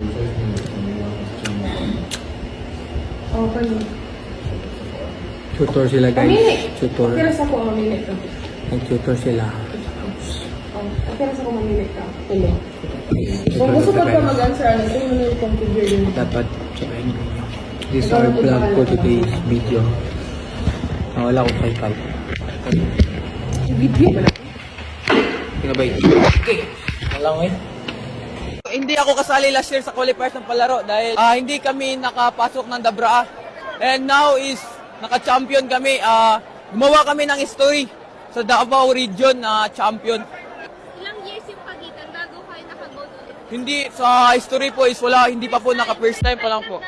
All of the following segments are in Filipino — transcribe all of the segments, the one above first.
Oh, kani. Tutor sila guys. Pamili. Tutor. Kira sa ko mamili ka. Nag-tutor sila. Oh, kira sa ko mamili ka. Pili. Kung gusto ko pa mag-answer, ano, ito mo na i-configure yun. Dapat tsapain ko nyo. This is our vlog for today's video. Nawala ko 5-5. Video ba na? Kinabay. Okay. Walang eh. Hindi ako kasali last year sa qualifiers ng palaro dahil hindi kami nakapasok ng Dabraa. And now is naka-champion kami. Gumawa kami ng history sa Davao region na champion. Ilang years yung pagitan bago kayo nakagold ulit? Hindi, sa history po is wala, hindi pa po naka-first time pa lang po.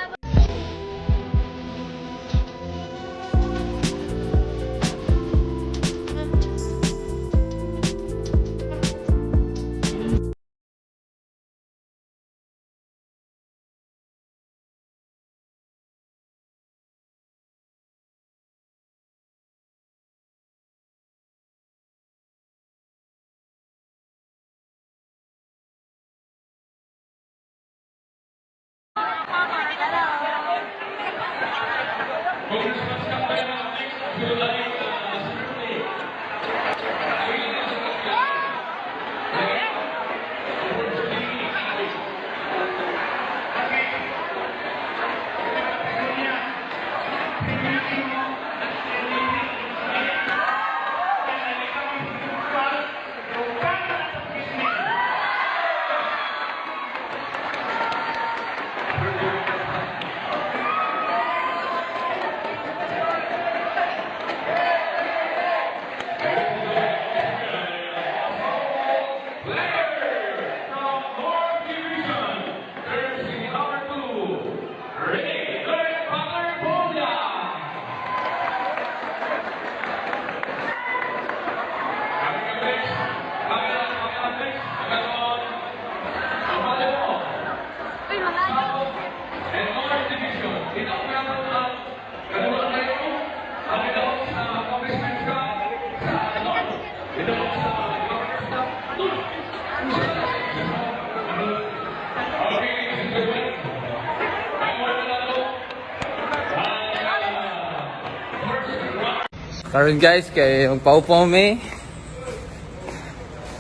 Karon guys, kay magpaupaw may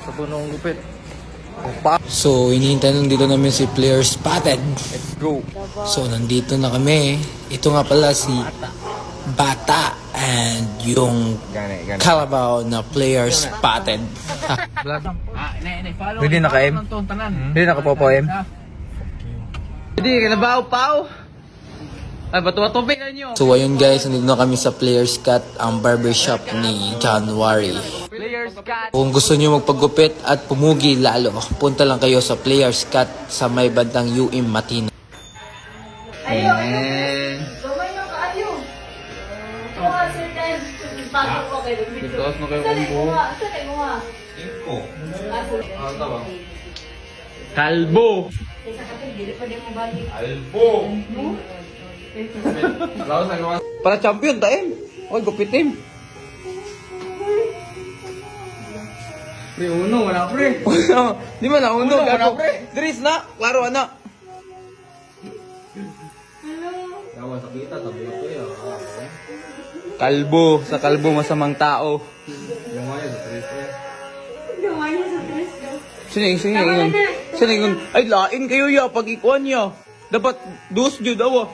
sa punong gupit. So, inihintay nandito namin si Player Spotted. Let's go. So, nandito na kami. Ito nga pala si Bata and yung Carabao na Player Spotted. Hindi naka-M? Hindi naka-popo-M? Hindi, kanabaw-paw. Ay, bato-bato na nyo. So, ayun guys, nandito na kami sa Players Cut, ang barbershop ni January. Players cut. Kung gusto nyo magpagupit at pumugi lalo, punta lang kayo sa Players Cut sa may bandang UM Matina. Itaas na kayo kung buo. Kalbo. Para champion, taim. Oy, gupitim. Pre, uno, wala pre. Di man na uno, wala, pre. Dris na, klaro ana. Yawa sa kita, sabi ko yun. Kalbo, sa kalbo masamang tao. Yung mga yun, pre. Sino. Ay, lain kayo ya, pag ikuan ya. Dapat dos jud awa.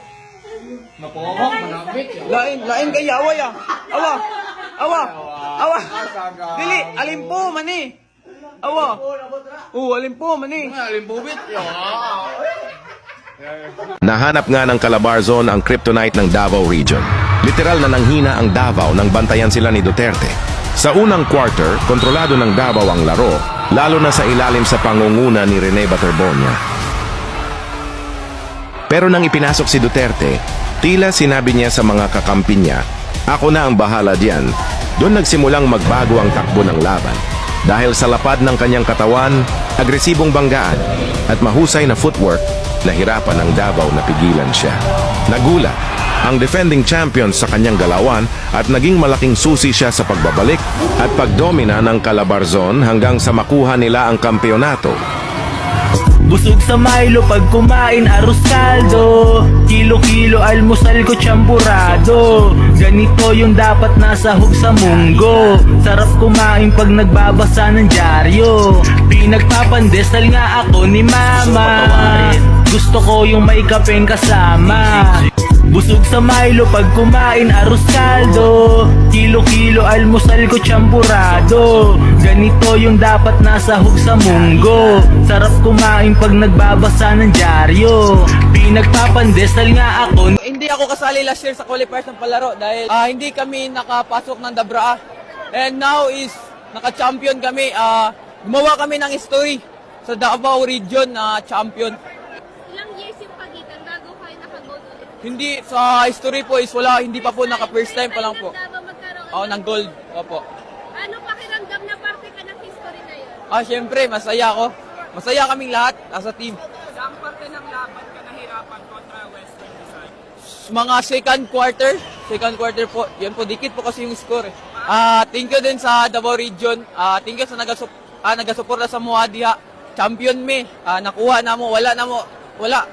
Napohok, manapit. Lain kay awa ya. Awa. Dili, alimpo man eh. Awa. Alimpo man eh. Alimbubit. Nahanap nga ng Calabarzon ang kryptonite ng Davao Region. Literal na nanghina ang Davao nang bantayan sila ni Duterte. Sa unang quarter, kontrolado ng Davao ang laro, lalo na sa ilalim sa pangunguna ni Rene Baterbonia. Pero nang ipinasok si Duterte, tila sinabi niya sa mga kakampi niya, "Ako na ang bahala diyan." Doon nagsimulang magbago ang takbo ng laban. Dahil sa lapad ng kanyang katawan, agresibong banggaan, at mahusay na footwork, nahirapan ang Davao na pigilan siya. Nagulat ang defending champion sa kanyang galawan at naging malaking susi siya sa pagbabalik at pagdomina ng Calabarzon hanggang sa makuha nila ang kampeonato. Busog sa Milo pag kumain arroz kaldo. Kilo-kilo almusal ko champurado. Ganito yung dapat nasahog sa munggo. Sarap kumain pag nagbabasa ng dyaryo. Pinagpapandesal nga ako ni mama. Gusto ko yung may kapeng kasama. Busog sa Milo pag kumain arroz kaldo. Kilo-kilo almusal ko champurado. Ganito yung dapat nasahog sa munggo. Sarap kumain pag nagbabasa ng dyaryo. Pinagpapandesal nga ako. Hindi ako kasali last year sa qualifiers ng palaro dahil hindi kami nakapasok ng Dabraa. And now is naka-champion kami. Gumawa kami ng history sa Davao region na champion. Ilang years yung pagitan bago kayo naka-gold ulit? Hindi, sa history po is wala, hindi pa po naka-first time pa lang po. Dapat magkaroon Oo, ng gold. Opo. Ano pakiramdam na parte ka ng history na yun? Syempre, masaya ako. Masaya kaming lahat as a team. Saan parte ng laban ka nahirapan kontra Western Design? Mga second quarter po. Yan po, dikit po kasi yung score. Thank you din sa Davao region. Thank you sa nagasuporta sa Muadiha. Champion me. Nakuha na mo, wala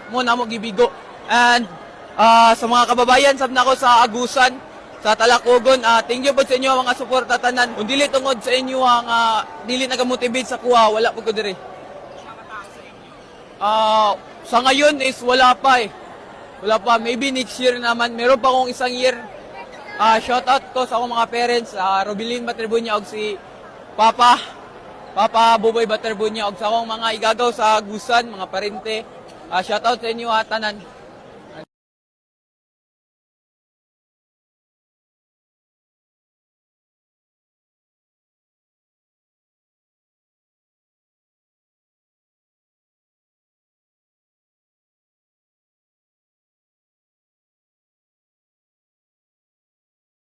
mo na mo gibigo. And sa mga kababayan, sab na ako sa Agusan, sa Talacogon, thank you po sa inyo mga suporta tanan. Kung dili tungod sa inyo ang dili nagamotivate sa kuha, wala po ko diri. Sa ngayon is wala pa eh. Wala pa, maybe next year naman. Meron pa akong isang year. Shout out ko sa akong mga parents, Robilin Baterbunya og si Papa Buboy Baterbunya og sa akong mga igagaw sa Agusan, mga parente. Shout out sa inyo tanan.